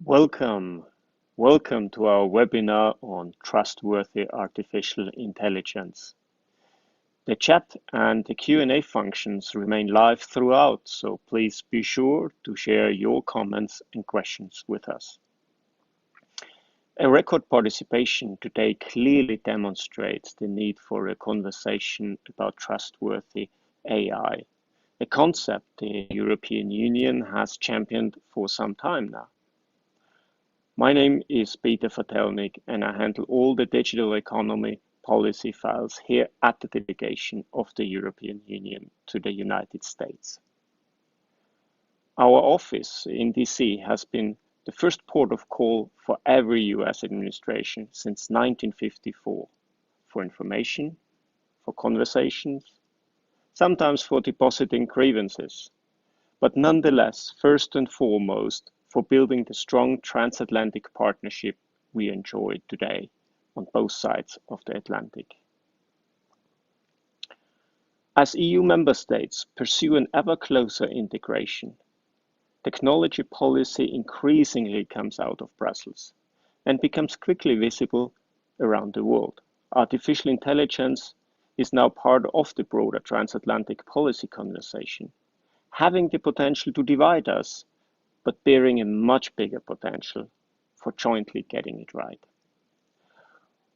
Welcome. Welcome to our webinar on Trustworthy Artificial Intelligence. The chat and the Q&A functions remain live throughout, so please be sure to share your comments and questions with us. A record participation today clearly demonstrates the need for a conversation about trustworthy AI, a concept the European Union has championed for some time now. My name is Peter Fatelnik, and I handle all the digital economy policy files here at the delegation of the European Union to the United States. Our office in DC has been the first port of call for every US administration since 1954, for information, for conversations, sometimes for depositing grievances, but nonetheless, first and foremost, for building the strong transatlantic partnership we enjoy today on both sides of the Atlantic. As EU member states pursue an ever closer integration, technology policy increasingly comes out of Brussels and becomes quickly visible around the world. Artificial intelligence is now part of the broader transatlantic policy conversation, having the potential to divide us, but bearing a much bigger potential for jointly getting it right.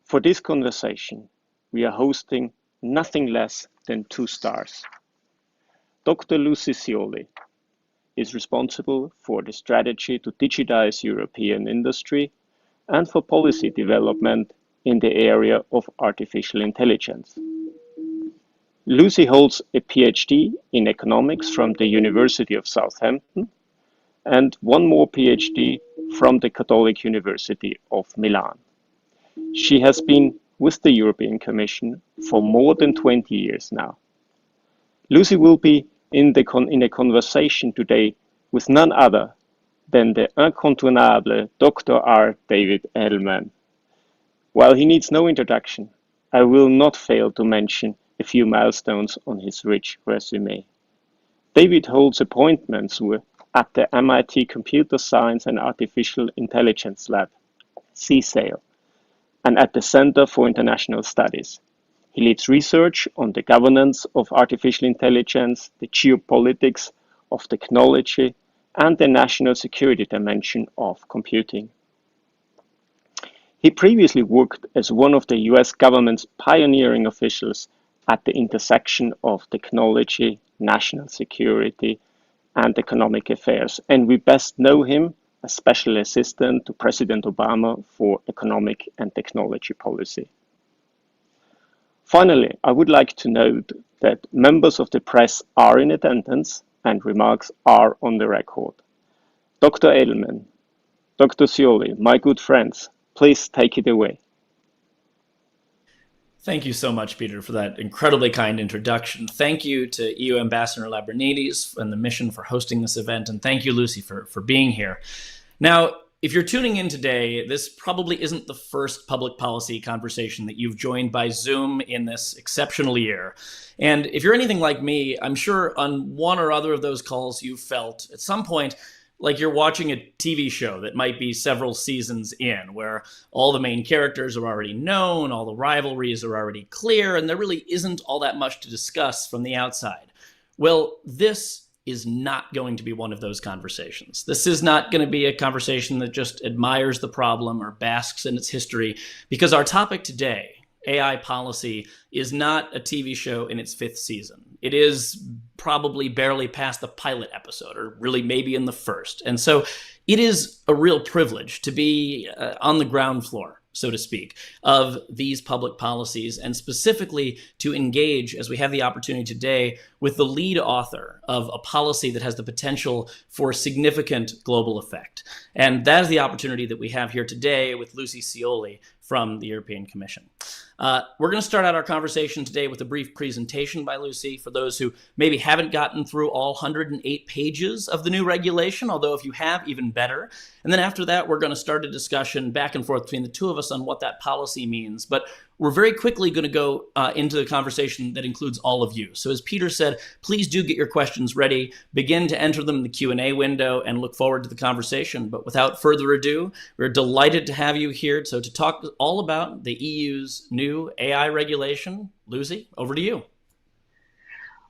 For this conversation, we are hosting nothing less than two stars. Dr. Lucilla Sioli is responsible for the strategy to digitize European industry and for policy development in the area of artificial intelligence. Lucy holds a PhD in economics from the University of Southampton and one more PhD from the Catholic University of Milan. She has been with the European Commission for more than 20 years now. Lucy will be in a conversation today with none other than the incontournable Dr. R. David Edelman. While he needs no introduction, I will not fail to mention a few milestones on his rich resume. David holds appointments at the MIT Computer Science and Artificial Intelligence Lab, CSAIL, and at the Center for International Studies. He leads research on the governance of artificial intelligence, the geopolitics of technology, and the national security dimension of computing. He previously worked as one of the US government's pioneering officials at the intersection of technology, national security, and economic affairs, and we best know him as Special Assistant to President Obama for economic and technology policy. Finally, I would like to note that members of the press are in attendance and remarks are on the record. Dr. Edelman, Dr. Sioli, my good friends, please take it away. Thank you so much, Peter, for that incredibly kind introduction. Thank you to EU Ambassador Lambrinidis and the mission for hosting this event. And thank you, Lucy, for being here. Now, if you're tuning in today, this probably isn't the first public policy conversation that you've joined by Zoom in this exceptional year. And if you're anything like me, I'm sure on one or other of those calls you felt at some point like you're watching a TV show that might be several seasons in, where all the main characters are already known, all the rivalries are already clear, and there really isn't all that much to discuss from the outside. Well, this is not going to be one of those conversations. This is not going to be a conversation that just admires the problem or basks in its history, because our topic today, AI policy, is not a TV show in its fifth season. It is probably barely past the pilot episode, or really maybe in the first. And so it is a real privilege to be on the ground floor, so to speak, of these public policies, and specifically to engage, as we have the opportunity today, with the lead author of a policy that has the potential for significant global effect. And that is the opportunity that we have here today with Lucilla Sioli from the European Commission. We're going to start out our conversation today with a brief presentation by Lucy for those who maybe haven't gotten through all 108 pages of the new regulation, although if you have, even better. And then after that, we're going to start a discussion back and forth between the two of us on what that policy means. But we're very quickly going to go into the conversation that includes all of you. So as Peter said, please do get your questions ready, begin to enter them in the Q&A window, and look forward to the conversation. But without further ado, we're delighted to have you here. So to talk all about the EU's new AI regulation, Lucy, over to you.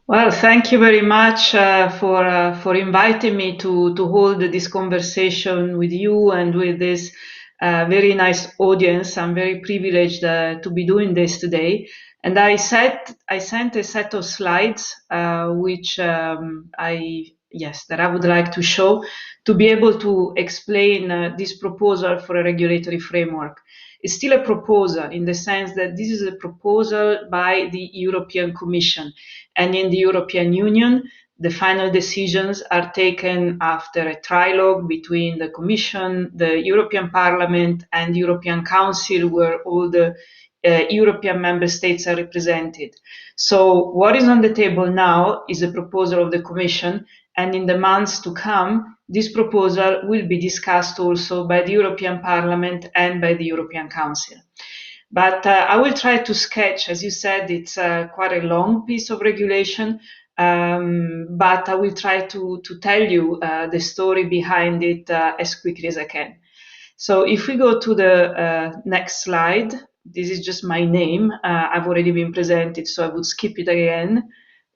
Well, thank you very much for inviting me to hold this conversation with you and with this very nice audience. I'm very privileged to be doing this today. And I sent a set of slides which that I would like to show to be able to explain this proposal for a regulatory framework. It's still a proposal in the sense that this is a proposal by the European Commission. And in the European Union, the final decisions are taken after a trilogue between the Commission, the European Parliament, and the European Council, where all the European member states are represented. So what is on the table now is a proposal of the Commission, and in the months to come, this proposal will be discussed also by the European Parliament and by the European Council. But I will try to sketch, as you said, it's quite a long piece of regulation, but I will try to tell you the story behind it as quickly as I can. So if we go to the next slide, this is just my name. I've already been presented, so I would skip it again.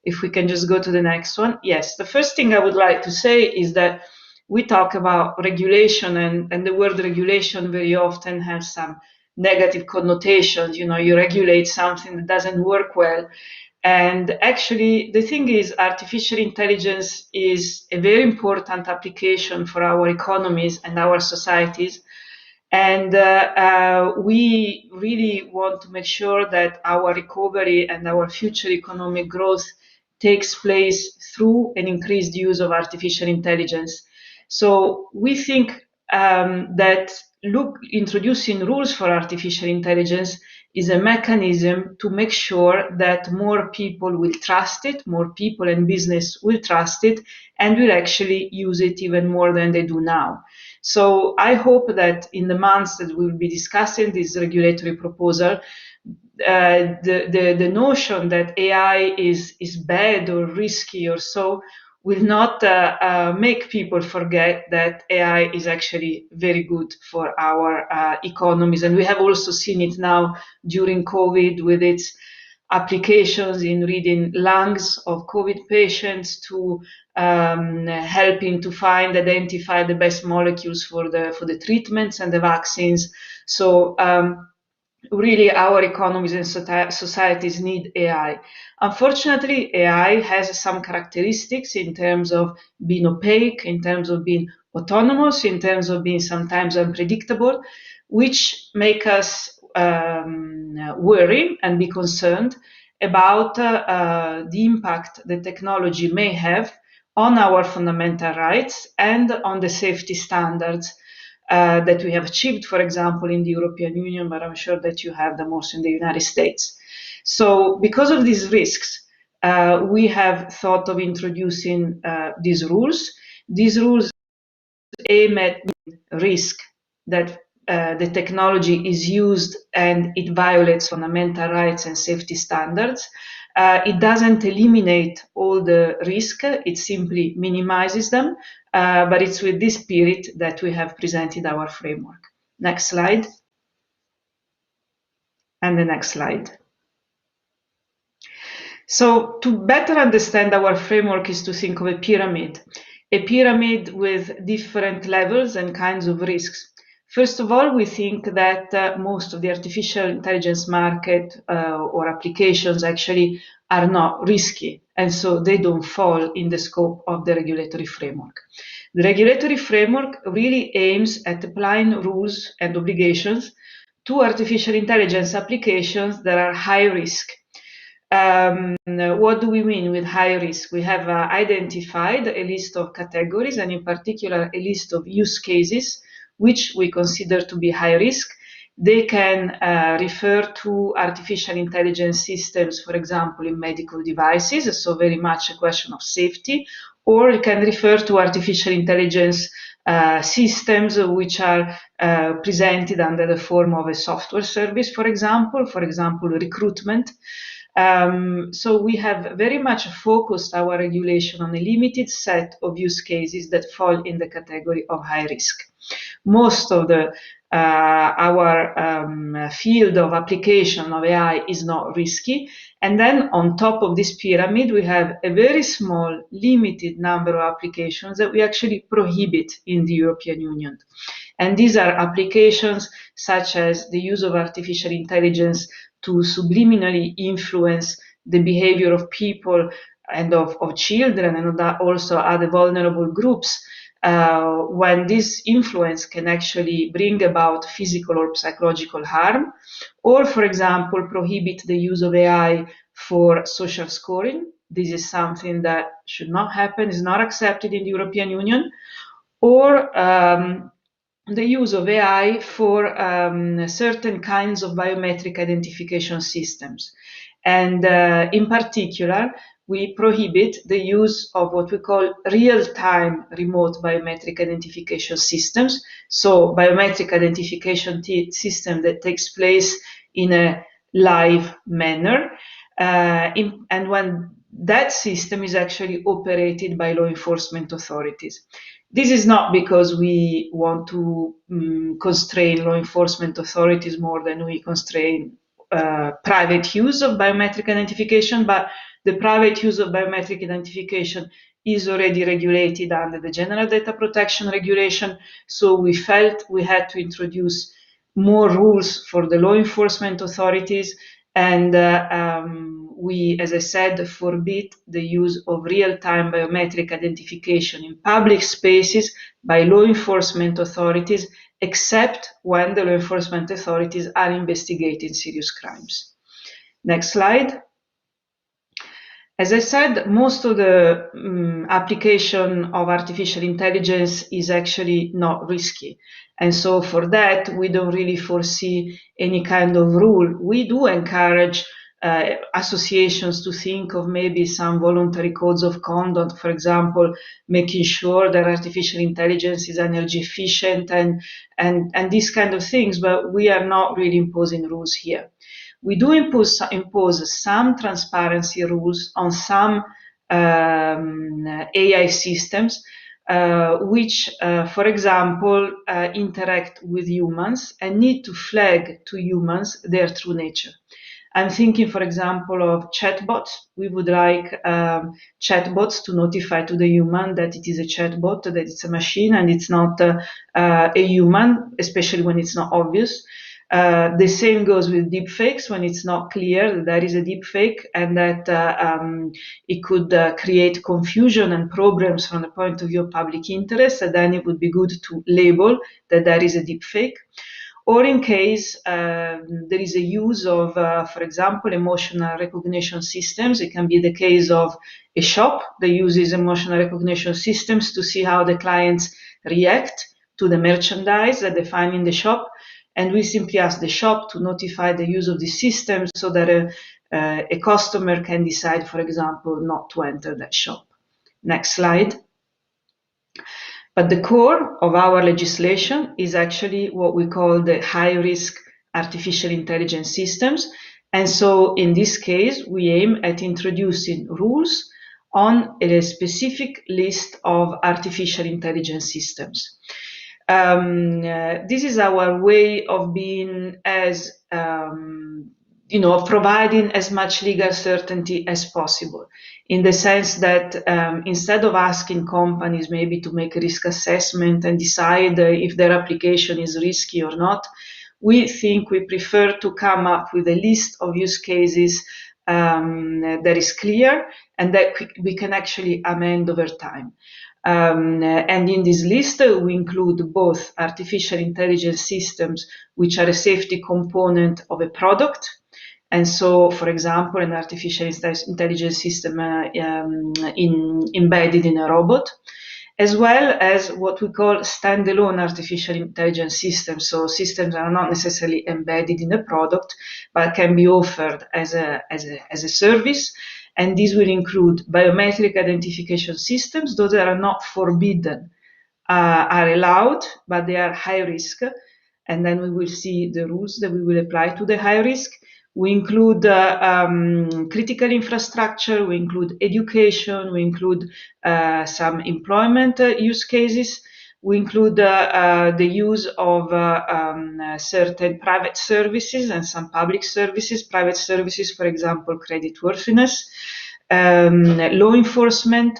If we can just go to the next one. Yes, the first thing I would like to say is that we talk about regulation, and the word regulation very often has some negative connotations. You know, you regulate something that doesn't work well. And actually, the thing is, artificial intelligence is a very important application for our economies and our societies. And we really want to make sure that our recovery and our future economic growth takes place through an increased use of artificial intelligence. So we think that introducing rules for artificial intelligence is a mechanism to make sure that more people will trust it, more people and business will trust it, and will actually use it even more than they do now. So I hope that in the months that we will be discussing this regulatory proposal, the notion that AI is bad or risky or so will not make people forget that AI is actually very good for our economies. And we have also seen it now during COVID with its applications in reading lungs of COVID patients, to helping to identify the best molecules for the treatments and the vaccines. So really our economies and societies need AI. Unfortunately, AI has some characteristics in terms of being opaque, in terms of being autonomous, in terms of being sometimes unpredictable, which make us worry and be concerned about the impact the technology may have on our fundamental rights and on the safety standards that we have achieved, for example, in the European Union, but I'm sure that you have them also in the United States. So because of these risks, we have thought of introducing these rules. These rules aim at risk that the technology is used and it violates fundamental rights and safety standards. It doesn't eliminate all the risk, it simply minimizes them, but it's with this spirit that we have presented our framework. Next slide. And the next slide. So to better understand our framework is to think of a pyramid with different levels and kinds of risks. First of all, we think that most of the artificial intelligence market or applications actually are not risky, and so they don't fall in the scope of the regulatory framework. The regulatory framework really aims at applying rules and obligations to artificial intelligence applications that are high risk. What do we mean with high risk? We have identified a list of categories, and in particular a list of use cases which we consider to be high risk. They can refer to artificial intelligence systems, for example, in medical devices, so very much a question of safety, or it can refer to artificial intelligence systems which are presented under the form of a software service, for example, recruitment. So we have very much focused our regulation on a limited set of use cases that fall in the category of high risk. Most of our field of application of AI is not risky. And then on top of this pyramid, we have a very small, limited number of applications that we actually prohibit in the European Union. And these are applications such as the use of artificial intelligence to subliminally influence the behavior of people and of children and also other vulnerable groups, when this influence can actually bring about physical or psychological harm, or, for example, prohibit the use of AI for social scoring. This is something that should not happen, is not accepted in the European Union, or the use of AI for certain kinds of biometric identification systems. And in particular, we prohibit the use of what we call real-time remote biometric identification systems. So biometric identification system that takes place in a live manner. And when that system is actually operated by law enforcement authorities. This is not because we want to constrain law enforcement authorities more than we constrain private use of biometric identification, but the private use of biometric identification is already regulated under the General Data Protection Regulation, so we felt we had to introduce more rules for the law enforcement authorities, and we, as I said, forbid the use of real-time biometric identification in public spaces by law enforcement authorities, except when the law enforcement authorities are investigating serious crimes. Next slide. As I said, most of the application of artificial intelligence is actually not risky. And so for that, we don't really foresee any kind of rule. We do encourage associations to think of maybe some voluntary codes of conduct, for example, making sure that artificial intelligence is energy efficient and these kind of things, but we are not really imposing rules here. We do impose some transparency rules on some AI systems, which, for example, interact with humans and need to flag to humans their true nature. I'm thinking, for example, of chatbots. We would like chatbots to notify to the human that it is a chatbot, that it's a machine and it's not a human, especially when it's not obvious. The same goes with deepfakes when it's not clear that there is a deepfake and that it could create confusion and problems from the point of view of public interest, and then it would be good to label that there is a deepfake. Or in case there is a use of, for example, emotional recognition systems. It can be the case of a shop that uses emotional recognition systems to see how the clients react to the merchandise that they find in the shop. And we simply ask the shop to notify the use of the system so that a customer can decide, for example, not to enter that shop. Next slide. But the core of our legislation is actually what we call the high-risk artificial intelligence systems. And so in this case, we aim at introducing rules on a specific list of artificial intelligence systems. This is our way of being as, providing as much legal certainty as possible, in the sense that instead of asking companies maybe to make a risk assessment and decide if their application is risky or not, we think we prefer to come up with a list of use cases that is clear and that we can actually amend over time. And in this list, we include both artificial intelligence systems, which are a safety component of a product. And so, for example, an artificial intelligence system embedded in a robot, as well as what we call standalone artificial intelligence systems. So systems that are not necessarily embedded in a product, but can be offered as a service. And these will include biometric identification systems, though they are not forbidden are allowed, but they are high risk. And then we will see the rules that we will apply to the high risk. We include critical infrastructure, we include education, we include some employment use cases. We include the use of certain private services and some public services. Private services, for example, creditworthiness, law enforcement,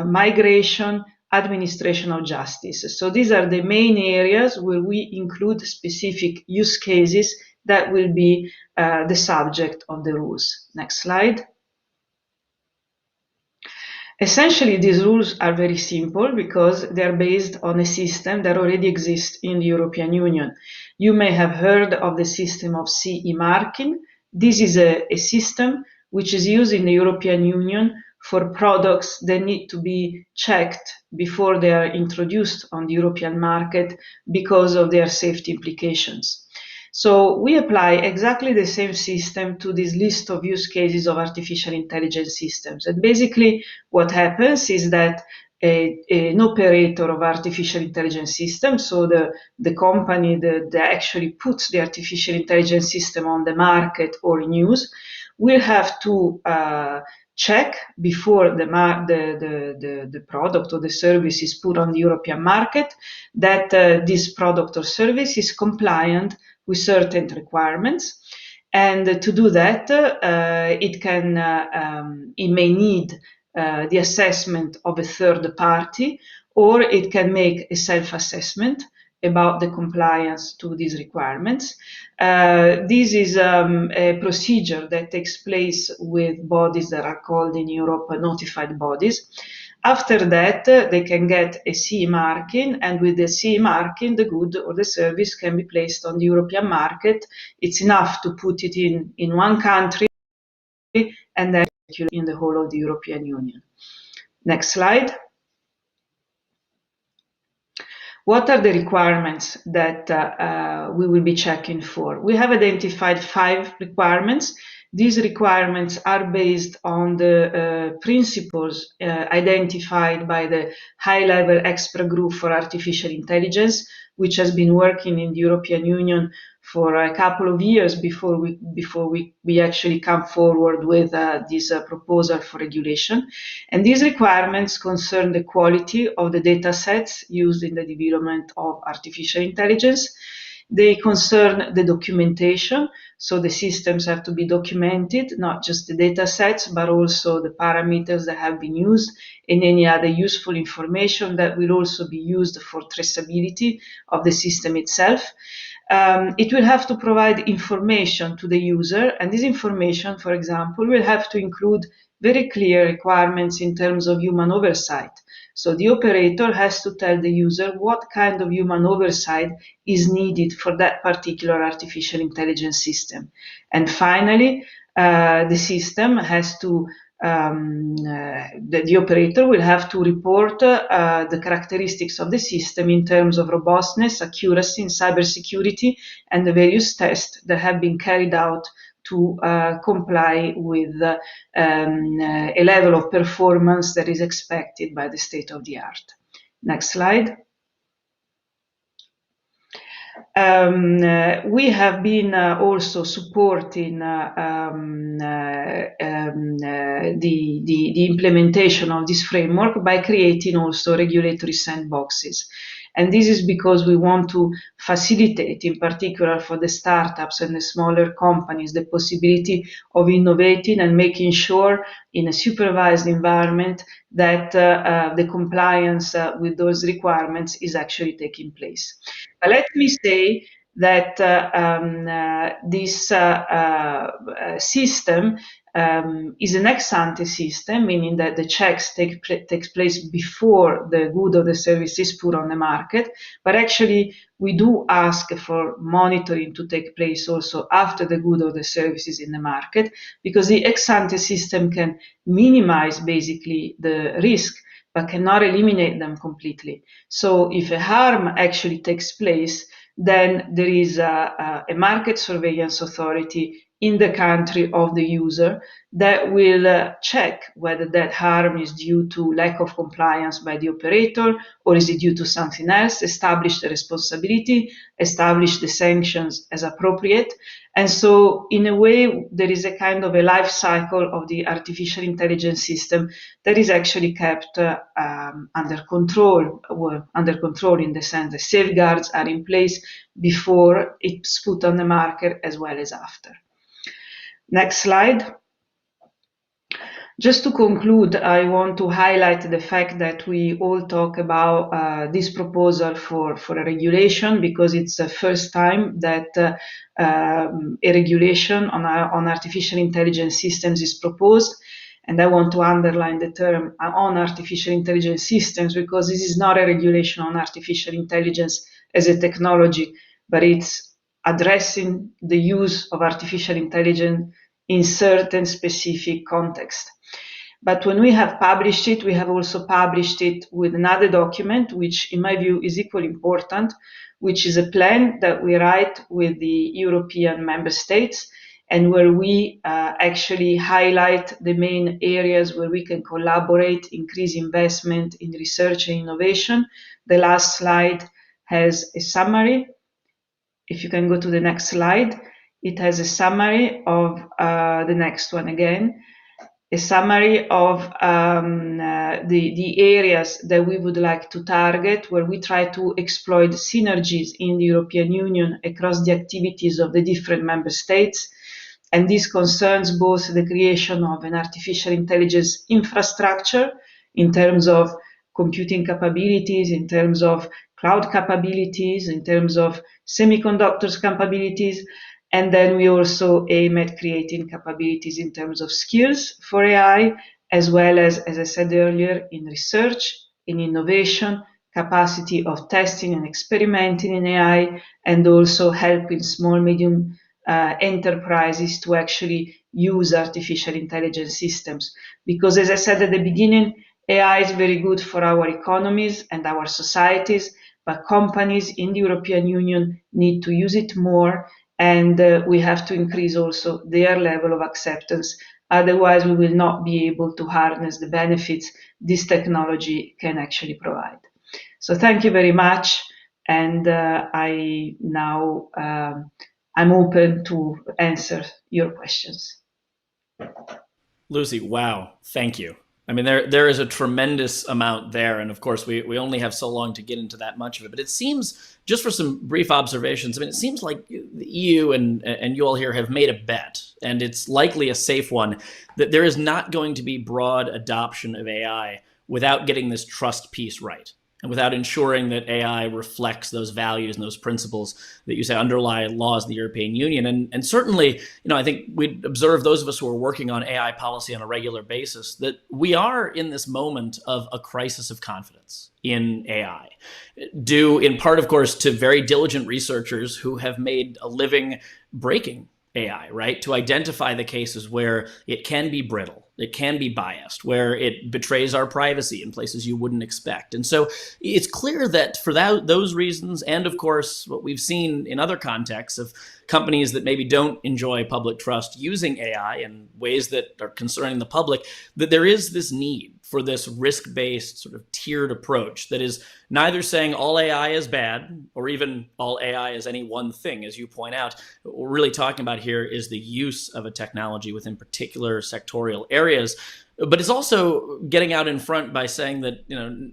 migration, administration of justice. So these are the main areas where we include specific use cases that will be the subject of the rules. Next slide. Essentially, these rules are very simple because they're based on a system that already exists in the European Union. You may have heard of the system of CE marking. This is a system which is used in the European Union for products that need to be checked before they are introduced on the European market because of their safety implications. So we apply exactly the same system to this list of use cases of artificial intelligence systems. And basically what happens is that an operator of artificial intelligence system, so the company that actually puts the artificial intelligence system on the market or in use, will have to check before the product or the service is put on the European market that this product or service is compliant with certain requirements. And to do that, it may need the assessment of a third party, or it can make a self-assessment about the compliance to these requirements. This is a procedure that takes place with bodies that are called in Europe notified bodies. After that, they can get a CE marking, and with the CE marking, the good or the service can be placed on the European market. It's enough to put it in one country and then in the whole of the European Union. Next slide. What are the requirements that we will be checking for? We have identified 5 requirements. These requirements are based on the principles identified by the high-level expert group for artificial intelligence, which has been working in the European Union for a couple of years before we actually come forward with this proposal for regulation. And these requirements concern the quality of the data sets used in the development of artificial intelligence. They concern the documentation, so the systems have to be documented, not just the data sets, but also the parameters that have been used and any other useful information that will also be used for traceability of the system itself. It will have to provide information to the user, and this information, for example, will have to include very clear requirements in terms of human oversight. So the operator has to tell the user what kind of human oversight is needed for that particular artificial intelligence system. And finally, the system has to the operator will have to report the characteristics of the system in terms of robustness, accuracy, and cybersecurity, and the various tests that have been carried out to comply with a level of performance that is expected by the state of the art. Next slide. We have been also supporting the implementation of this framework by creating also regulatory sandboxes. And this is because we want to facilitate, in particular for the startups and the smaller companies, the possibility of innovating and making sure in a supervised environment that the compliance with those requirements is actually taking place. But let me say that this system is an ex-ante system, meaning that the checks takes place before the good or the service is put on the market. But actually, we do ask for monitoring to take place also after the good or the service is in the market, because the ex-ante system can minimize basically the risk, but cannot eliminate them completely. So if a harm actually takes place, then there is a market surveillance authority in the country of the user that will check whether that harm is due to lack of compliance by the operator or is it due to something else, establish the responsibility, establish the sanctions as appropriate. And so in a way, there is a kind of a life cycle of the artificial intelligence system that is actually kept under control in the sense that safeguards are in place before it's put on the market as well as after. Next slide. Just to conclude, I want to highlight the fact that we all talk about this proposal for a regulation because it's the first time that a regulation on artificial intelligence systems is proposed. And I want to underline the term on artificial intelligence systems because this is not a regulation on artificial intelligence as a technology, but it's addressing the use of artificial intelligence in certain specific context. But when we have published it, we have also published it with another document, which in my view is equally important, which is a plan that we write with the European member states and where we actually highlight the main areas where we can collaborate, increase investment in research and innovation. The last slide has a summary. If you can go to the next slide, it has a summary of the next one again, a summary of the areas that we would like to target, where we try to exploit synergies in the European Union across the activities of the different member states. And this concerns both the creation of an artificial intelligence infrastructure in terms of computing capabilities, in terms of cloud capabilities, in terms of semiconductors capabilities. And then we also aim at creating capabilities in terms of skills for AI, as well as I said earlier, in research, in innovation, capacity of testing and experimenting in AI, and also helping small, medium enterprises to actually use artificial intelligence systems. Because as I said at the beginning, AI is very good for our economies and our societies, but companies in the European Union need to use it more, and we have to increase also their level of acceptance. Otherwise, we will not be able to harness the benefits this technology can actually provide. So thank you very much, and I'm open to answer your questions. Lucy, wow, thank you. I mean, there is a tremendous amount there. And of course, we only have so long to get into that much of it. But it seems, just for some brief observations, it seems like the EU and you all here have made a bet, and it's likely a safe one, that there is not going to be broad adoption of AI without getting this trust piece right, and without ensuring that AI reflects those values and those principles that you say underlie laws of the European Union. And certainly, I think we'd observe, those of us who are working on AI policy on a regular basis, that we are in this moment of a crisis of confidence in AI, due in part, of course, to very diligent researchers who have made a living breaking AI, right? To identify the cases where it can be brittle, it can be biased, where it betrays our privacy in places you wouldn't expect. And so it's clear that for those reasons, and of course, what we've seen in other contexts of companies that maybe don't enjoy public trust using AI in ways that are concerning the public, that there is this need for this risk-based sort of tiered approach that is neither saying all AI is bad or even all AI is any one thing, as you point out. What we're really talking about here is the use of a technology within particular sectorial areas, but it's also getting out in front by saying that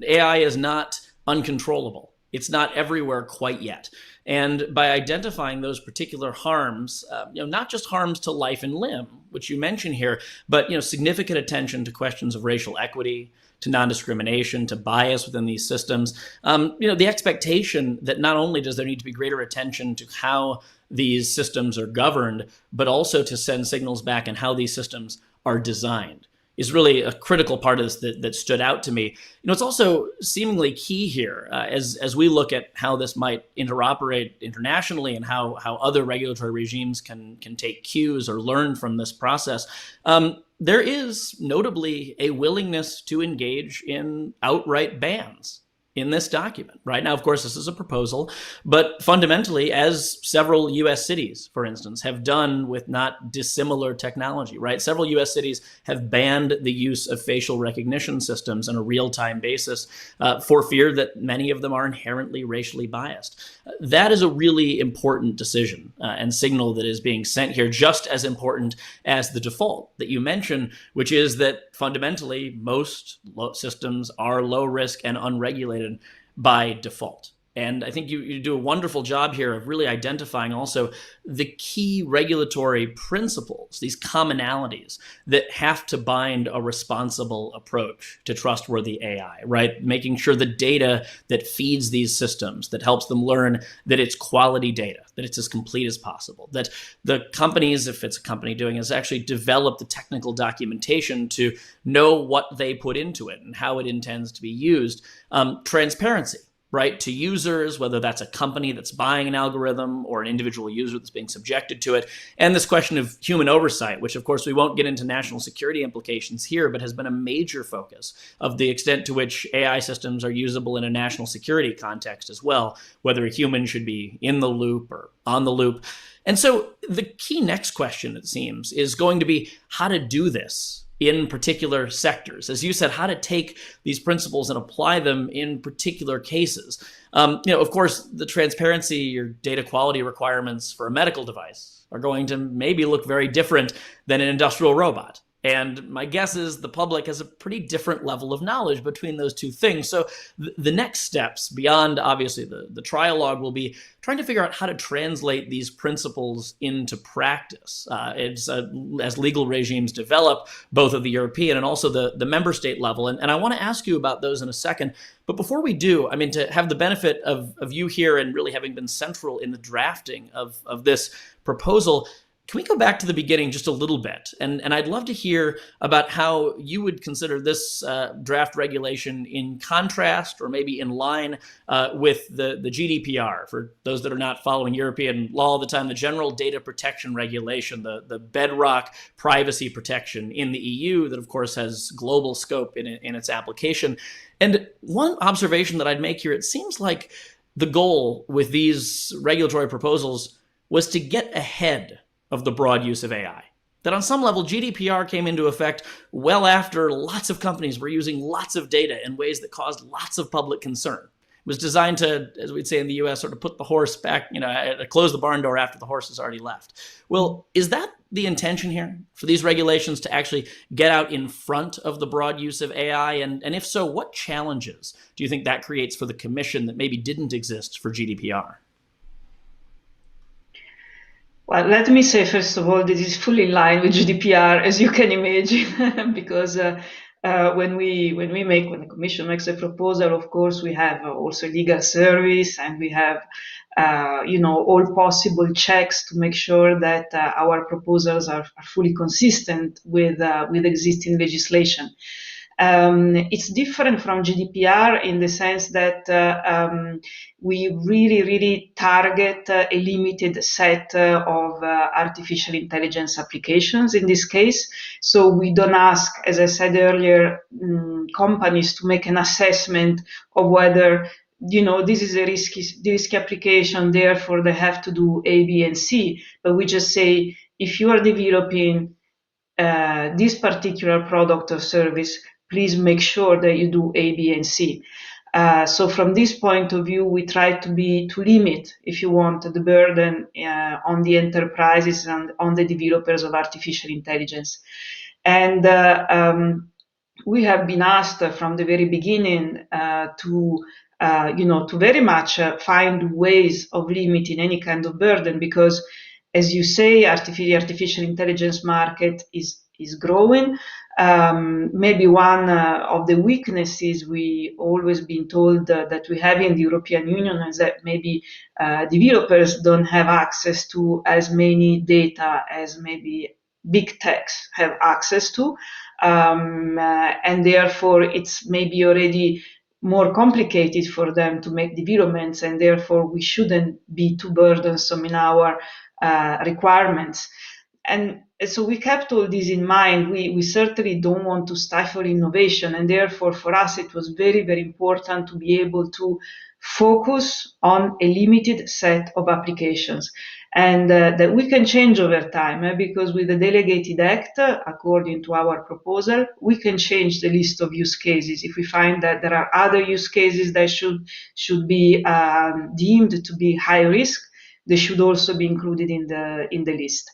AI is not uncontrollable. It's not everywhere quite yet. And by identifying those particular harms, not just harms to life and limb, which you mention here, but significant attention to questions of racial equity, to non-discrimination, to bias within these systems. The expectation that not only does there need to be greater attention to how these systems are governed, but also to send signals back in how these systems are designed, is really a critical part of this that stood out to me. It's also seemingly key here as we look at how this might interoperate internationally and how other regulatory regimes can take cues or learn from this process. There is notably a willingness to engage in outright bans in this document. Right now, of course, this is a proposal, but fundamentally, as several US cities, for instance, have done with not dissimilar technology, right? Several US cities have banned the use of facial recognition systems on a real-time basis for fear that many of them are inherently racially biased. That is a really important decision and signal that is being sent here, just as important as the default that you mentioned, which is that fundamentally most systems are low risk and unregulated by default. And I think you do a wonderful job here of really identifying also the key regulatory principles, these commonalities that have to bind a responsible approach to trustworthy AI, right? Making sure the data that feeds these systems, that helps them learn that it's quality data, that it's as complete as possible, that the companies, if it's a company doing this, actually develop the technical documentation to know what they put into it and how it intends to be used. Transparency, right, to users, whether that's a company that's buying an algorithm or an individual user that's being subjected to it. And this question of human oversight, which of course we won't get into national security implications here, but has been a major focus of the extent to which AI systems are usable in a national security context as well, whether a human should be in the loop or on the loop. And so the key next question, it seems, is going to be how to do this in particular sectors. As you said, how to take these principles and apply them in particular cases. Of course, the transparency or data quality requirements for a medical device are going to maybe look very different than an industrial robot. And my guess is the public has a pretty different level of knowledge between those two things. So the next steps beyond, obviously, the trialogue will be trying to figure out how to translate these principles into practice as legal regimes develop, both at the European and also the member state level. And I want to ask you about those in a second. But before we do, I mean, to have the benefit of you here and really having been central in the drafting of this proposal, can we go back to the beginning just a little bit? And I'd love to hear about how you would consider this draft regulation in contrast or maybe in line with the GDPR. For those that are not following European law all the time, the General Data Protection Regulation, the bedrock privacy protection in the EU that, of course, has global scope in its application. And one observation that I'd make here, it seems like the goal with these regulatory proposals was to get ahead of the broad use of AI. That on some level, GDPR came into effect well after lots of companies were using lots of data in ways that caused lots of public concern. It was designed to, as we'd say in the US, sort of put the horse back, close the barn door after the horse has already left. Well, is that the intention here for these regulations to actually get out in front of the broad use of AI? And if so, what challenges do you think that creates for the Commission that maybe didn't exist for GDPR? Well, let me say, first of all, this is fully in line with GDPR, as you can imagine, because when the Commission makes a proposal, of course, we have also legal service, and we have, all possible checks to make sure that our proposals are fully consistent with existing legislation. It's different from GDPR in the sense that we really target a limited set of artificial intelligence applications in this case. So we don't ask, as I said earlier, companies to make an assessment of whether this is a risky application, therefore they have to do A, B, and C. But we just say, if you are developing this particular product or service, please make sure that you do A, B, and C. So from this point of view, we try to limit, if you want, the burden on the enterprises and on the developers of artificial intelligence. And we have been asked from the very beginning to very much find ways of limiting any kind of burden, because, as you say, the artificial intelligence market is growing. Maybe one of the weaknesses we always been told that we have in the European Union is that maybe developers don't have access to as many data as maybe big techs have access to. And therefore it's maybe already more complicated for them to make developments, and therefore we shouldn't be too burdensome in our requirements. And so we kept all this in mind. We certainly don't want to stifle innovation, and therefore for us it was very, very important to be able to focus on a limited set of applications, and that we can change over time, because with the delegated act, according to our proposal, we can change the list of use cases. If we find that there are other use cases that should be deemed to be high risk, they should also be included in the list.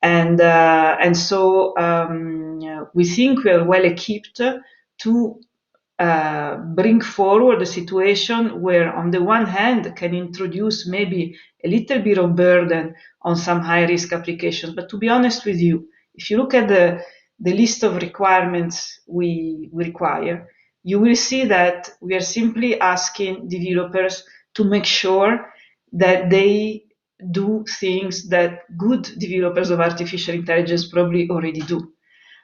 And so we think we are well equipped to bring forward a situation where, on the one hand, can introduce maybe a little bit of burden on some high-risk applications. But to be honest with you, if you look at the list of requirements we require, you will see that we are simply asking developers to make sure that they do things that good developers of artificial intelligence probably already do.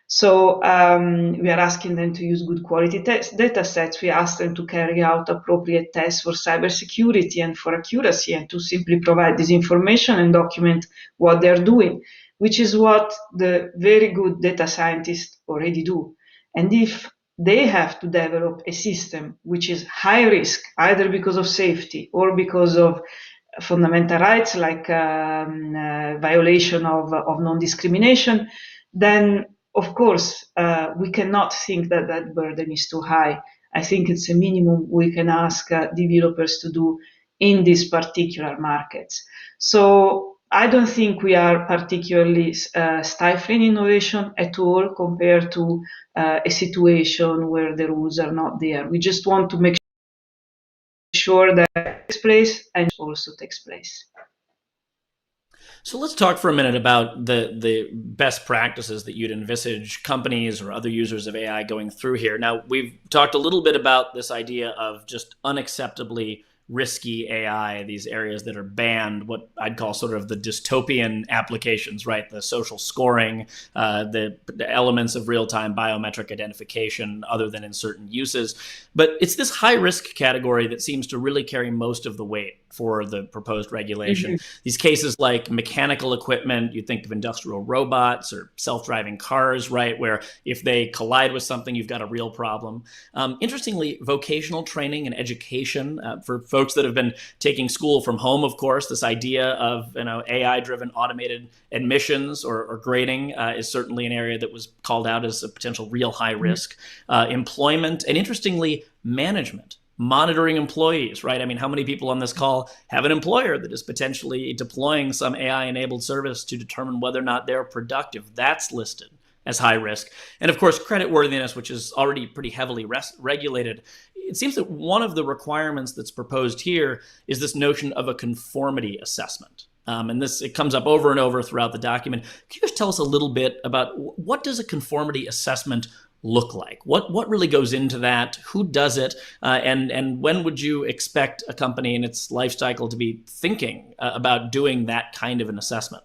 So we are asking them to use good quality data sets. We ask them to carry out appropriate tests for cybersecurity and for accuracy, and to simply provide this information and document what they're doing, which is what the very good data scientists already do. And if they have to develop a system which is high risk, either because of safety or because of fundamental rights like violation of non-discrimination, then of course we cannot think that that burden is too high. I think it's a minimum we can ask developers to do in these particular markets. So I don't think we are particularly stifling innovation at all compared to a situation where the rules are not there. We just want to make sure that it takes place and also takes place. So let's talk for a minute about the best practices that you'd envisage companies or other users of AI going through here. Now, we've talked a little bit about this idea of just unacceptably risky AI, these areas that are banned, what I'd call sort of the dystopian applications, right? The social scoring, the elements of real-time biometric identification other than in certain uses. But it's this high-risk category that seems to really carry most of the weight for the proposed regulation. Mm-hmm. These cases like mechanical equipment, you think of industrial robots or self-driving cars, right? Where if they collide with something, you've got a real problem. Interestingly, vocational training and education for folks that have been taking school from home, of course, this idea of AI-driven automated admissions or grading is certainly an area that was called out as a potential real high risk. Employment, and interestingly, management. Monitoring employees, right? I mean, how many people on this call have an employer that is potentially deploying some AI-enabled service to determine whether or not they're productive? That's listed as high risk. And of course, creditworthiness, which is already pretty heavily regulated. It seems that one of the requirements that's proposed here is this notion of a conformity assessment. And it comes up over and over throughout the document. Can you just tell us a little bit about what does a conformity assessment look like? What really goes into that? Who does it? And when would you expect a company in its life cycle to be thinking about doing that kind of an assessment?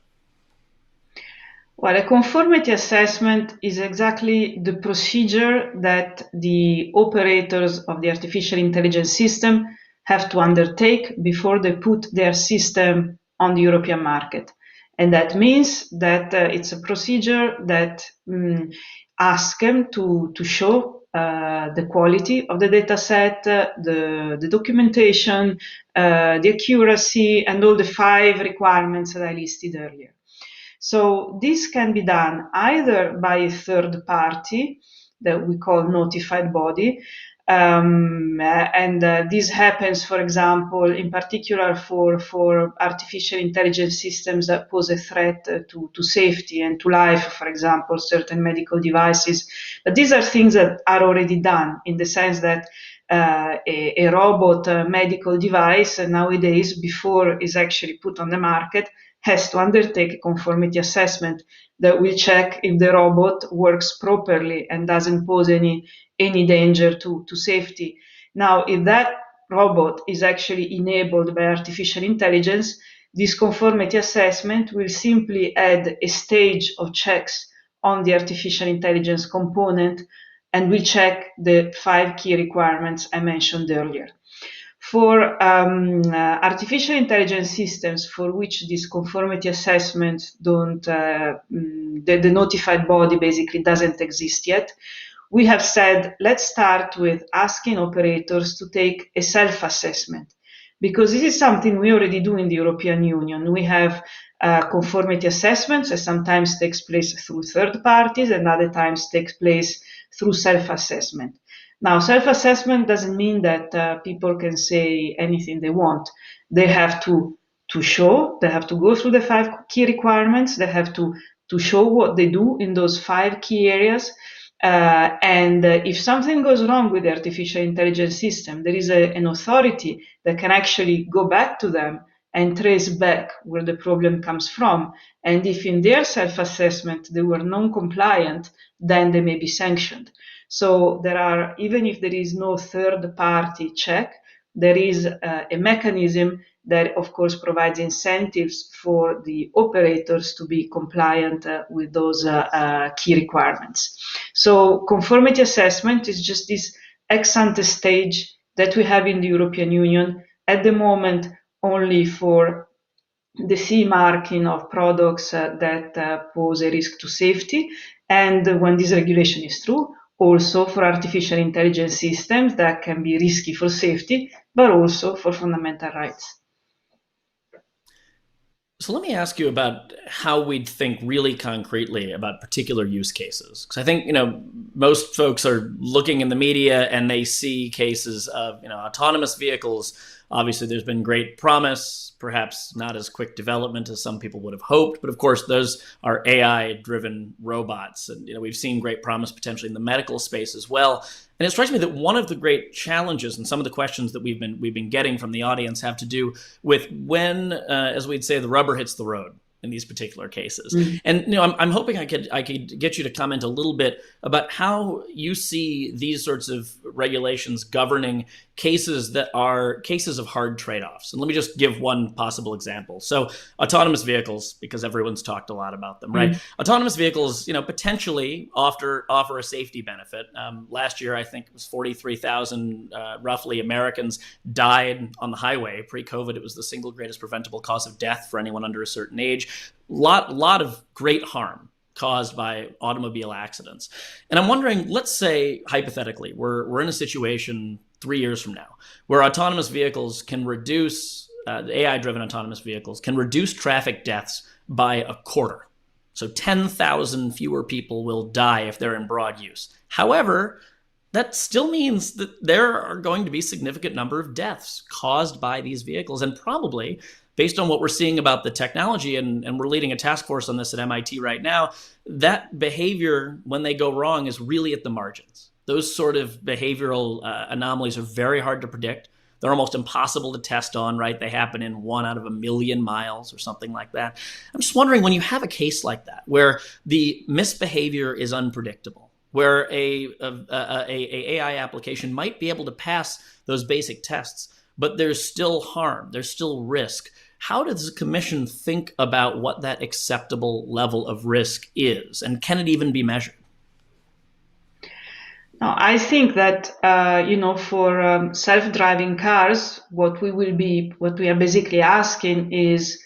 Well, a conformity assessment is exactly the procedure that the operators of the artificial intelligence system have to undertake before they put their system on the European market. And that means that it's a procedure that asks them to show the quality of the data set, the documentation, the accuracy, and all the 5 requirements that I listed earlier. So this can be done either by a third party that we call notified body. This happens, for example, in particular for artificial intelligence systems that pose a threat to safety and to life, for example, certain medical devices. But these are things that are already done in the sense that a robot medical device nowadays, before it's actually put on the market, has to undertake a conformity assessment that will check if the robot works properly and doesn't pose any danger to safety. Now, if that robot is actually enabled by artificial intelligence, this conformity assessment will simply add a stage of checks on the artificial intelligence component and will check the 5 key requirements I mentioned earlier. For artificial intelligence systems for which these conformity assessments don't, the notified body basically doesn't exist yet, we have said, let's start with asking operators to take a self-assessment, because this is something we already do in the European Union. We have conformity assessments that sometimes takes place through third parties and other times takes place through self-assessment. Now, self-assessment doesn't mean that people can say anything they want. They have to show, they have to go through the 5 key requirements, they have to show what they do in those 5 key areas. And if something goes wrong with the artificial intelligence system, there is an authority that can actually go back to them and trace back where the problem comes from. And if in their self-assessment they were non-compliant, then they may be sanctioned. So there are, even if there is no third-party check, there is a mechanism that, of course, provides incentives for the operators to be compliant with those key requirements. So conformity assessment is just this ex-ante stage that we have in the European Union at the moment, only for the CE marking of products that pose a risk to safety. And when this regulation is through, also for artificial intelligence systems that can be risky for safety, but also for fundamental rights. So let me ask you about how we'd think really concretely about particular use cases. Because I think, most folks are looking in the media and they see cases of, autonomous vehicles. Obviously, there's been great promise, perhaps not as quick development as some people would have hoped. But of course, those are AI-driven robots. And we've seen great promise potentially in the medical space as well. And it strikes me that one of the great challenges, and some of the questions that we've been getting from the audience, have to do with when, as we'd say, the rubber hits the road in these particular cases. Mm-hmm. And I'm hoping I could get you to comment a little bit about how you see these sorts of regulations governing cases that are cases of hard trade-offs. And let me just give one possible example. So autonomous vehicles, because everyone's talked a lot about them, right? Mm-hmm. Autonomous vehicles, potentially offer a safety benefit. Last year, I think it was 43,000 roughly Americans died on the highway. Pre-COVID, it was the single greatest preventable cause of death for anyone under a certain age. Lot of great harm caused by automobile accidents. And I'm wondering, let's say hypothetically, we're in a situation 3 years from now where autonomous vehicles can reduce, AI-driven autonomous vehicles can reduce traffic deaths by a quarter. So 10,000 fewer people will die if they're in broad use. However, that still means that there are going to be a significant number of deaths caused by these vehicles, and probably based on what we're seeing about the technology, and we're leading a task force on this at MIT right now, that behavior, when they go wrong, is really at the margins. Those sort of behavioral anomalies are very hard to predict. They're almost impossible to test on, right? They happen in 1 out of 1 million miles or something like that. I'm just wondering, when you have a case like that, where the misbehavior is unpredictable, where a AI application might be able to pass those basic tests, but there's still harm, there's still risk. How does the commission think about what that acceptable level of risk is? And can it even be measured? No, I think that, for self-driving cars, what we are basically asking is,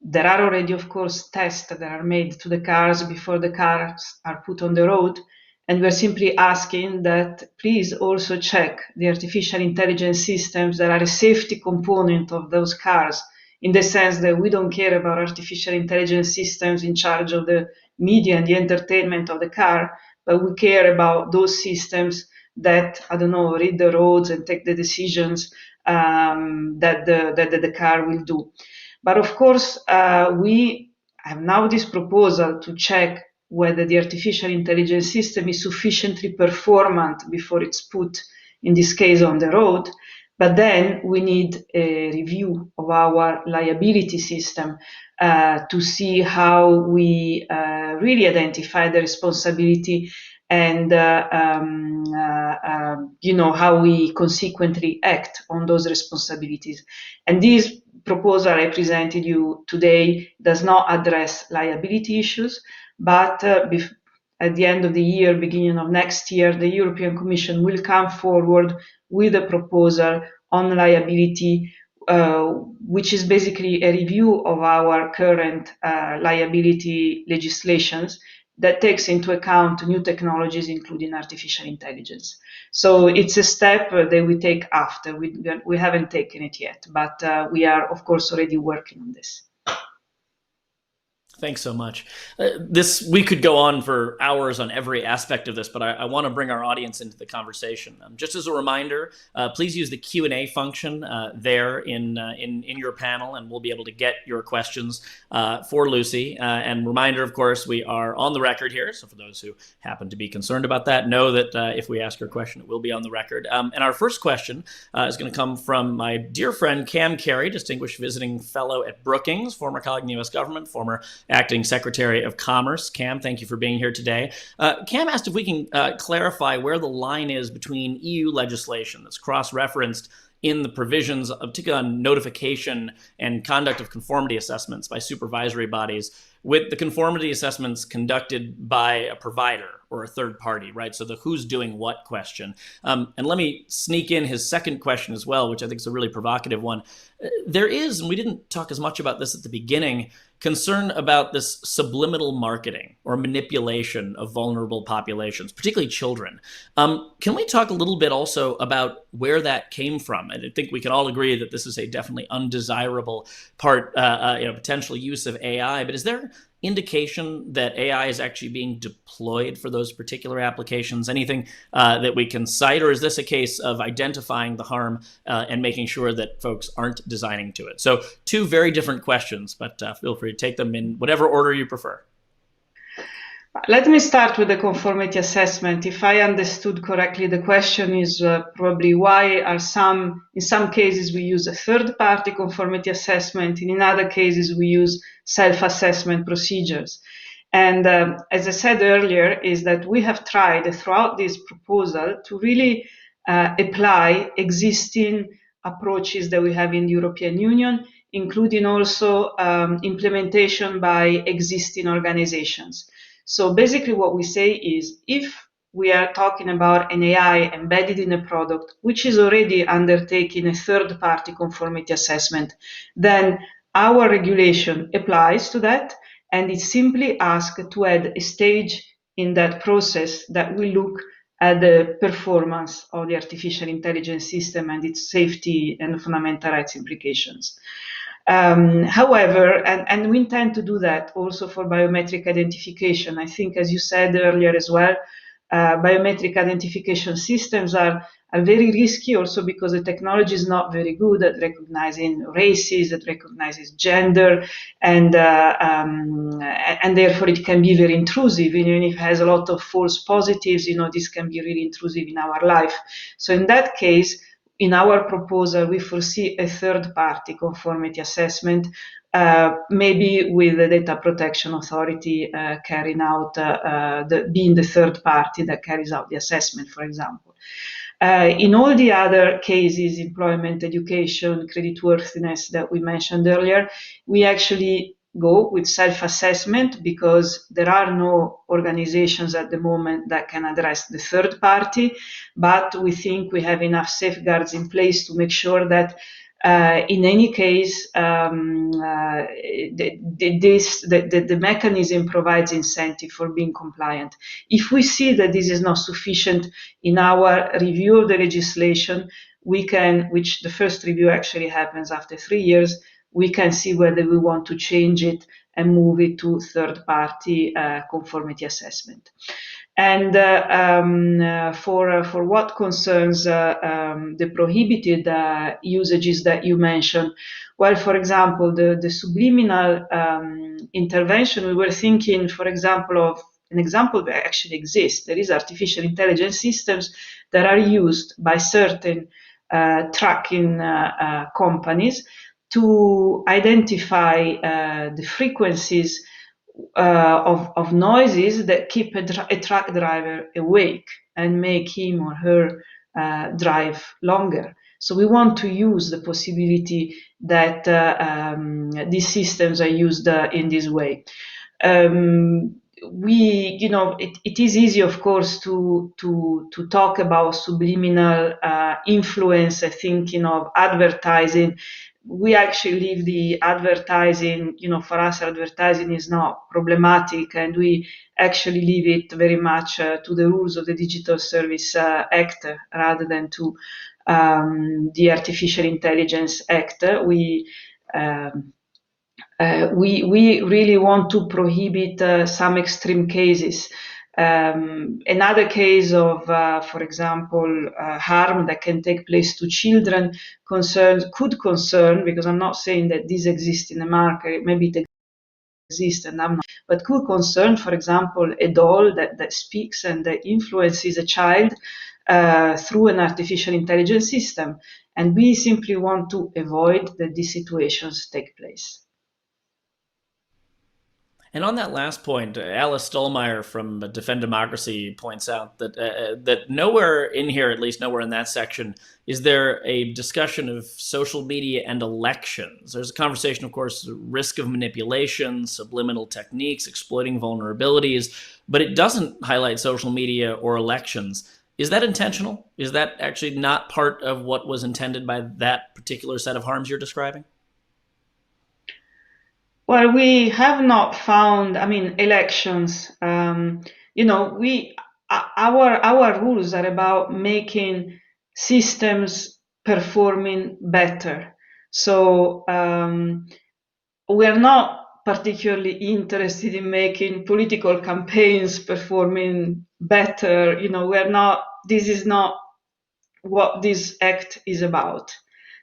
there are already, of course, tests that are made to the cars before the cars are put on the road. And we're simply asking that please also check the artificial intelligence systems that are a safety component of those cars, in the sense that we don't care about artificial intelligence systems in charge of the media and the entertainment of the car, but we care about those systems that, read the roads and take the decisions that the car will do. But of course, we have now this proposal to check whether the artificial intelligence system is sufficiently performant before it's put, in this case, on the road. But then we need a review of our liability system to see how we really identify the responsibility and how we consequently act on those responsibilities. And this proposal I presented you today does not address liability issues, but at the end of the year, beginning of next year, the European Commission will come forward with a proposal on liability, which is basically a review of our current liability legislations that takes into account new technologies, including artificial intelligence. So it's a step that we take after. We haven't taken it yet, but we are, of course, already working on this. Thanks so much. We could go on for hours on every aspect of this, but I want to bring our audience into the conversation. Just as a reminder, please use the Q&A function there in your panel, and we'll be able to get your questions for Lucy. And reminder, of course, we are on the record here. So for those who happen to be concerned about that, know that if we ask your question, it will be on the record. And our first question is going to come from my dear friend, Cam Carey, Distinguished Visiting Fellow at Brookings, former colleague in the U.S. government, former Acting Secretary of Commerce. Cam, thank you for being here today. Cam asked if we can clarify where the line is between EU legislation that's cross-referenced in the provisions, particularly on notification and conduct of conformity assessments by supervisory bodies, with the conformity assessments conducted by a provider or a third party, right? So the who's doing what question. And let me sneak in his second question as well, which I think is a really provocative one. There is, and we didn't talk as much about this at the beginning, concern about this subliminal marketing or manipulation of vulnerable populations, particularly children. Can we talk a little bit also about where that came from? And I think we can all agree that this is a definitely undesirable part, potential use of AI, but is there indication that AI is actually being deployed for those particular applications? Anything that we can cite, or is this a case of identifying the harm and making sure that folks aren't designing to it? So two very different questions, but feel free to take them in whatever order you prefer. Let me start with the conformity assessment. If I understood correctly, the question is probably why in some cases we use a third-party conformity assessment, and in other cases we use self-assessment procedures. And as I said earlier, is that we have tried throughout this proposal to really apply existing approaches that we have in the European Union, including also implementation by existing organizations. So basically what we say is, if we are talking about an AI embedded in a product which is already undertaking a third-party conformity assessment, then our regulation applies to that, and it simply asks to add a stage in that process that will look at the performance of the artificial intelligence system and its safety and fundamental rights implications. However, and we intend to do that also for biometric identification. I think, as you said earlier as well, biometric identification systems are very risky also because the technology is not very good at recognizing races, it recognizes gender, and therefore it can be very intrusive. Even if it has a lot of false positives, this can be really intrusive in our life. So in that case, in our proposal, we foresee a third-party conformity assessment, maybe with the data protection authority carrying out, being the third party that carries out the assessment, for example. In all the other cases, employment, education, creditworthiness that we mentioned earlier, we actually go with self-assessment because there are no organizations at the moment that can address the third party, but we think we have enough safeguards in place to make sure that in any case, the mechanism provides incentive for being compliant. If we see that this is not sufficient in our review of the legislation, we can, which the first review actually happens after 3 years, we can see whether we want to change it and move it to third-party conformity assessment. And for what concerns the prohibited usages that you mentioned, well, for example, the subliminal intervention, we were thinking, for example, of an example that actually exists. There is artificial intelligence systems that are used by certain tracking companies to identify the frequencies of noises that keep a truck driver awake and make him or her drive longer. So we want to use the possibility that these systems are used in this way. it is easy, of course, to talk about subliminal influence, thinking of advertising. We actually leave the advertising, for us, advertising is not problematic, and we actually leave it very much to the rules of the Digital Service Act rather than to the Artificial Intelligence Act. We really want to prohibit some extreme cases. Another case of, for example, harm that can take place to children could concern, because I'm not saying that this exists in the market, maybe it exists and I'm not, but could concern, for example, a doll that speaks and that influences a child through an artificial intelligence system. And we simply want to avoid that these situations take place. And on that last point, Alice Stollmeyer from Defend Democracy points out that that nowhere in here, at least nowhere in that section, is there a discussion of social media and elections. There's a conversation, of course, risk of manipulation, subliminal techniques, exploiting vulnerabilities, but it doesn't highlight social media or elections. Is that intentional? Is that actually not part of what was intended by that particular set of harms you're describing? Well, we have not found. I mean, elections. Our rules are about making systems performing better. So we're not particularly interested in making political campaigns performing better. We're not. This is not what this act is about.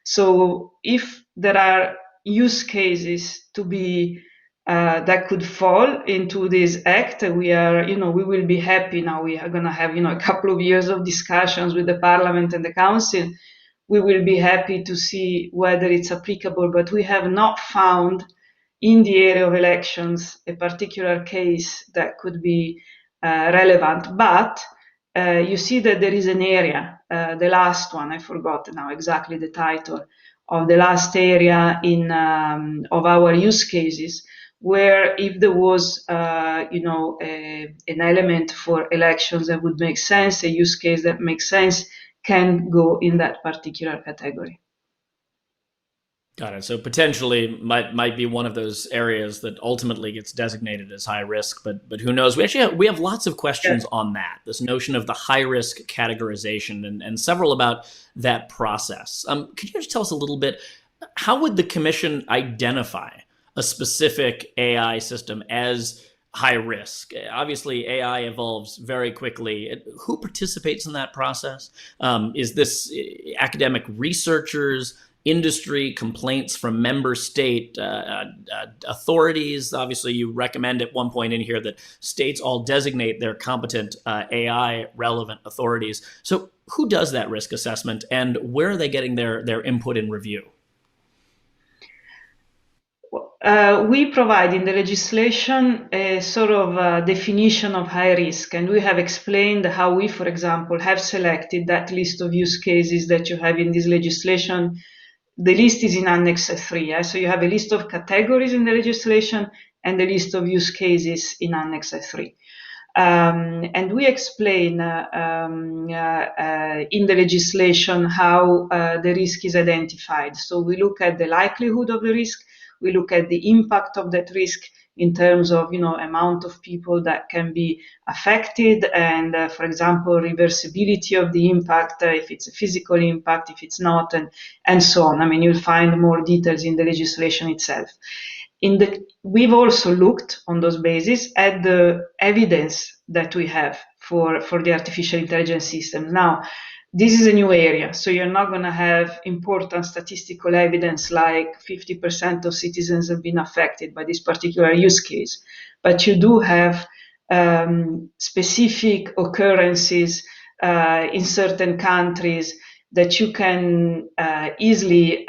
So if there are use cases to be that could fall into this act, we will be happy. Now we are going to have a couple of years of discussions with the Parliament and the Council. We will be happy to see whether it's applicable, but we have not found in the area of elections a particular case that could be relevant. But you see that there is an area, the last one, I forgot now exactly the title of the last area of our use cases, where if there was an element for elections that would make sense, a use case that makes sense, can go in that particular category. Got it. So potentially might be one of those areas that ultimately gets designated as high risk, but who knows? We have lots of questions on that. This notion of the high risk categorization and several about that process. Could you just tell us a little bit? How would the commission identify a specific AI system as high risk? Obviously, AI evolves very quickly. Who participates in that process? Is this academic researchers? Industry, complaints from member state authorities? Obviously, you recommend at one point in here that states all designate their competent AI relevant authorities. So who does that risk assessment, and where are they getting their input and review? We provide in the legislation a sort of definition of high risk, and we have explained how we, for example, have selected that list of use cases that you have in this legislation. The list is in Annex 3. So you have a list of categories in the legislation and a list of use cases in Annex 3. And we explain in the legislation how the risk is identified. So we look at the likelihood of the risk, we look at the impact of that risk in terms of amount of people that can be affected, and for example, reversibility of the impact, if it's a physical impact, if it's not, and so on. I mean, you'll find more details in the legislation itself. We've also looked on those bases at the evidence that we have for the artificial intelligence system. Now, this is a new area, so you're not going to have important statistical evidence like 50% of citizens have been affected by this particular use case. But you do have specific occurrences in certain countries that you can easily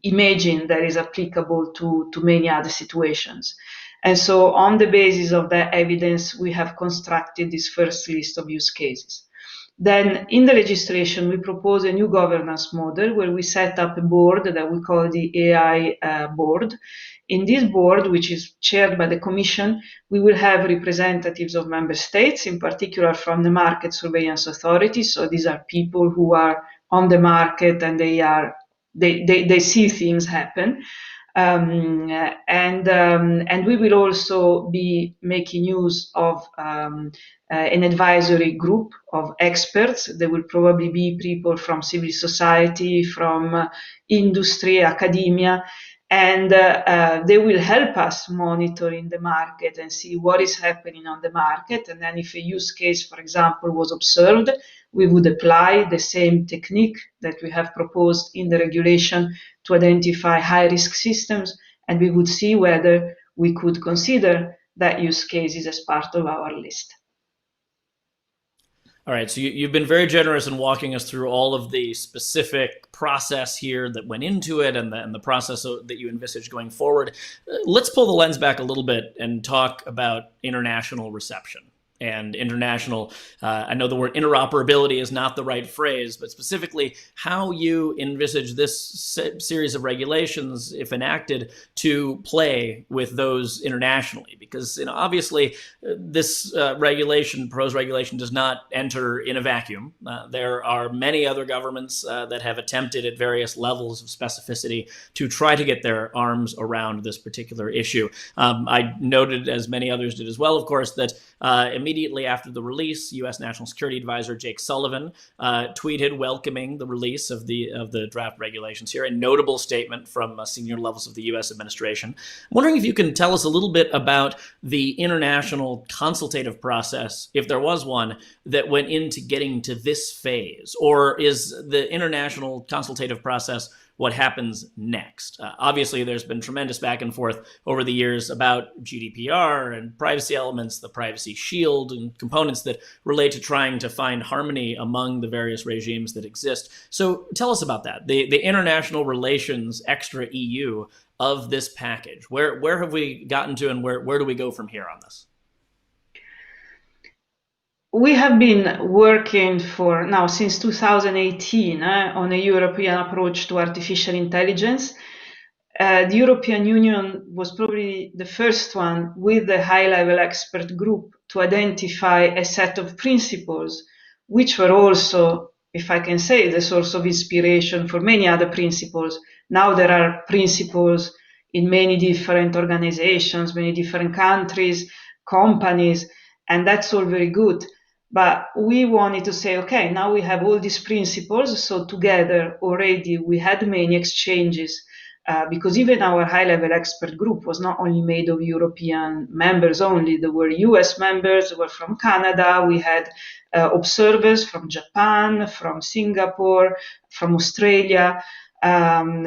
imagine that is applicable to many other situations. And so on the basis of that evidence, we have constructed this first list of use cases. Then in the legislation, we propose a new governance model where we set up a board that we call the AI board. In this board, which is chaired by the Commission, we will have representatives of member states, in particular from the market surveillance authority. So these are people who are on the market and they see things happen. And we will also be making use of an advisory group of experts. There will probably be people from civil society, from industry, academia, and they will help us monitor in the market and see what is happening on the market. And then if a use case, for example, was observed, we would apply the same technique that we have proposed in the regulation to identify high-risk systems, and we would see whether we could consider that use cases as part of our list. All right, so you've been very generous in walking us through all of the specific process here that went into it and the process that you envisage going forward. Let's pull the lens back a little bit and talk about international reception. And international, I know the word interoperability is not the right phrase, but specifically how you envisage this series of regulations, if enacted, to play with those internationally. Because obviously this proposed regulation does not enter in a vacuum. There are many other governments that have attempted at various levels of specificity to try to get their arms around this particular issue. I noted, as many others did as well, of course, that immediately after the release, U.S. National Security Advisor Jake Sullivan tweeted welcoming the release of the draft regulations here, a notable statement from senior levels of the U.S. administration. I'm wondering if you can tell us a little bit about the international consultative process, if there was one, that went into getting to this phase, or is the international consultative process what happens next? Obviously, there's been tremendous back and forth over the years about GDPR and privacy elements, the privacy shield, and components that relate to trying to find harmony among the various regimes that exist. So tell us about that, the international relations extra EU of this package. Where have we gotten to, and where do we go from here on this? We have been working since 2018 on a European approach to artificial intelligence. The European Union was probably the first one with the high-level expert group to identify a set of principles, which were also, if I can say, the source of inspiration for many other principles. Now there are principles in many different organizations, many different countries, companies, and that's all very good. But we wanted to say, okay, now we have all these principles. So together already we had many exchanges because even our high-level expert group was not only made of European members only. There were US members, there were from Canada. We had observers from Japan, from Singapore, from Australia.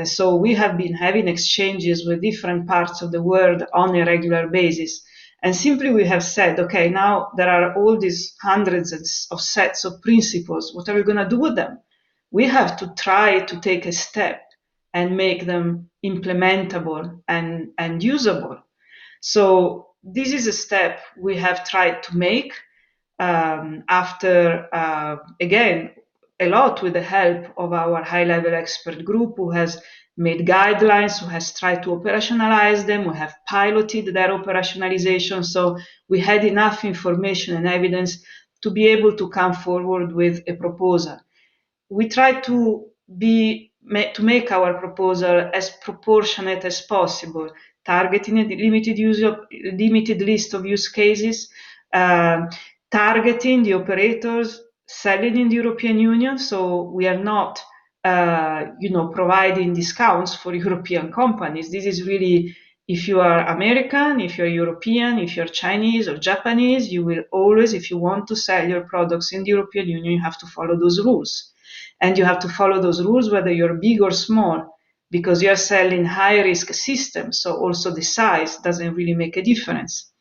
So we have been having exchanges with different parts of the world on a regular basis. And simply we have said, okay, now there are all these hundreds of sets of principles. What are we going to do with them? We have to try to take a step and make them implementable and usable. So this is a step we have tried to make after, again, a lot with the help of our high-level expert group who has made guidelines, who has tried to operationalize them, who have piloted their operationalization. So we had enough information and evidence to be able to come forward with a proposal. We tried to make our proposal as proportionate as possible, targeting a limited list of use cases, targeting the operators selling in the European Union. So we are not providing discounts for European companies. This is really, if you are American, if you're European, if you're Chinese or Japanese, you will always, if you want to sell your products in the European Union, you have to follow those rules. And you have to follow those rules whether you're big or small, because you're selling high-risk systems, so also the size doesn't really make a difference.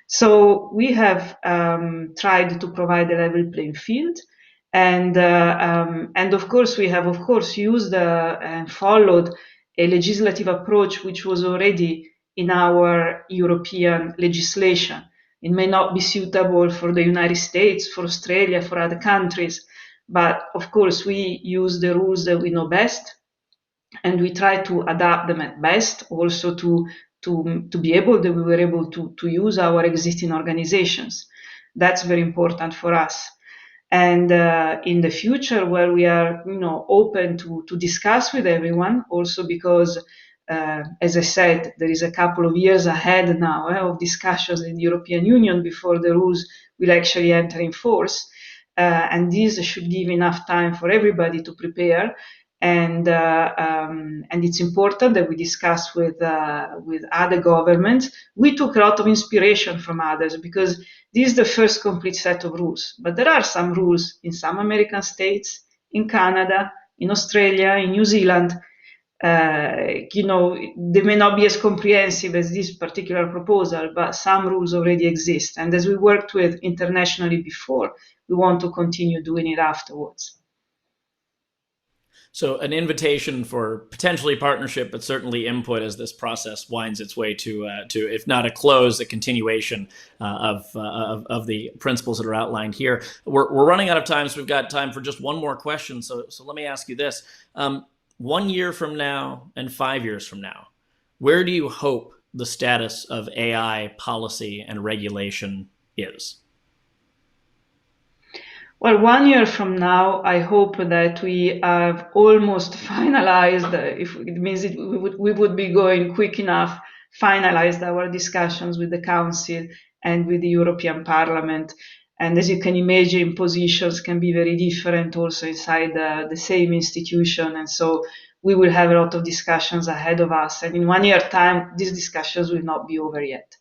So we have tried to provide a level playing field. And of course, we have, used and followed a legislative approach which was already in our European legislation. It may not be suitable for the United States, for Australia, for other countries. But of course, we use the rules that we know best, and we try to adapt them at best, also to be able that we were able to use our existing organizations. That's very important for us. And in the future, where we are, open to discuss with everyone, also because, as I said, there is a couple of years ahead now of discussions in the European Union before the rules will actually enter in force. And this should give enough time for everybody to prepare. And it's important that we discuss with other governments. We took a lot of inspiration from others because this is the first complete set of rules. But there are some rules in some American states, in Canada, in Australia, in New Zealand. They may not be as comprehensive as this particular proposal, but some rules already exist. And as we worked with internationally before, we want to continue doing it afterwards. So an invitation for potentially partnership, but certainly input as this process winds its way to if not a close, a continuation of the principles that are outlined here. We're running out of time, so we've got time for just one more question. So let me ask you this. 1 year from now and 5 years from now, where do you hope the status of AI policy and regulation is? Well, 1 year from now, I hope that we have almost finalized, if it means we would be going quick enough, finalized our discussions with the Council and with the European Parliament. And as you can imagine, positions can be very different also inside the same institution. And so we will have a lot of discussions ahead of us. And in 1 year's time, these discussions will not be over yet.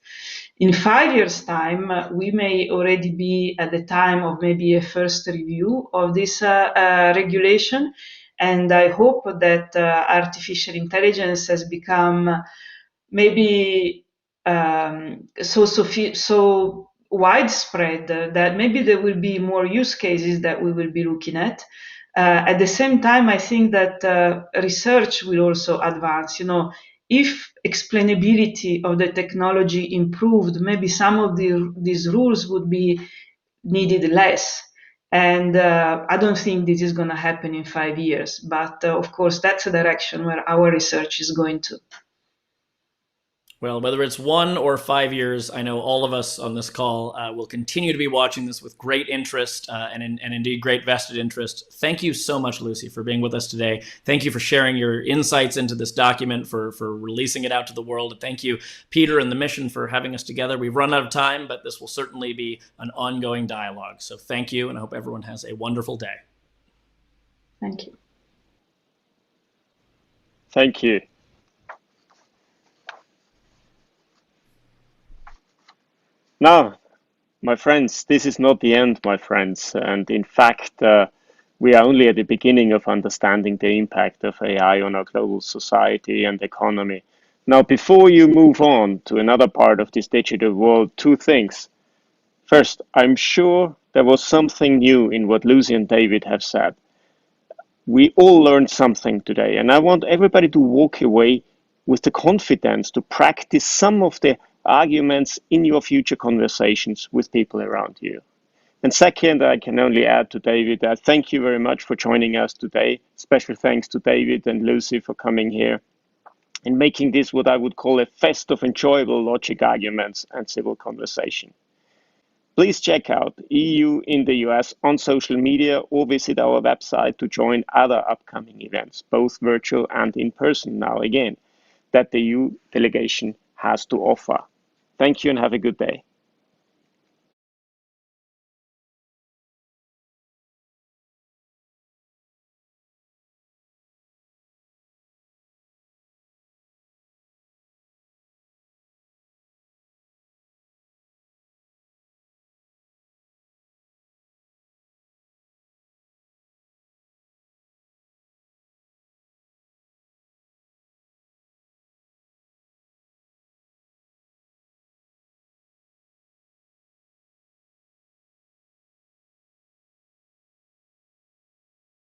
In 5 years' time, we may already be at the time of maybe a first review of this regulation. And I hope that artificial intelligence has become maybe so widespread that maybe there will be more use cases that we will be looking at. At the same time, I think that research will also advance. If explainability of the technology improved, maybe some of these rules would be needed less. And I don't think this is going to happen in 5 years. But of course, that's a direction where our research is going to. Well, whether it's 1 or 5 years, I know all of us on this call will continue to be watching this with great interest and indeed great vested interest. Thank you so much, Lucy, for being with us today. Thank you for sharing your insights into this document, for releasing it out to the world. And thank you, Peter and the mission, for having us together. We've run out of time, but this will certainly be an ongoing dialogue. So thank you, and I hope everyone has a wonderful day. Thank you. Thank you. Now, my friends, this is not the end, my friends. And in fact, we are only at the beginning of understanding the impact of AI on our global society and economy. Now, before you move on to another part of this digital world, 2 things. First, I'm sure there was something new in what Lucy and David have said. We all learned something today, and I want everybody to walk away with the confidence to practice some of the arguments in your future conversations with people around you. And second, I can only add to David, thank you very much for joining us today. Special thanks to David and Lucy for coming here and making this what I would call a fest of enjoyable logic arguments and civil conversation. Please check out EU in the US on social media or visit our website to join other upcoming events, both virtual and in person now again, that the EU delegation has to offer. Thank you and have a good day.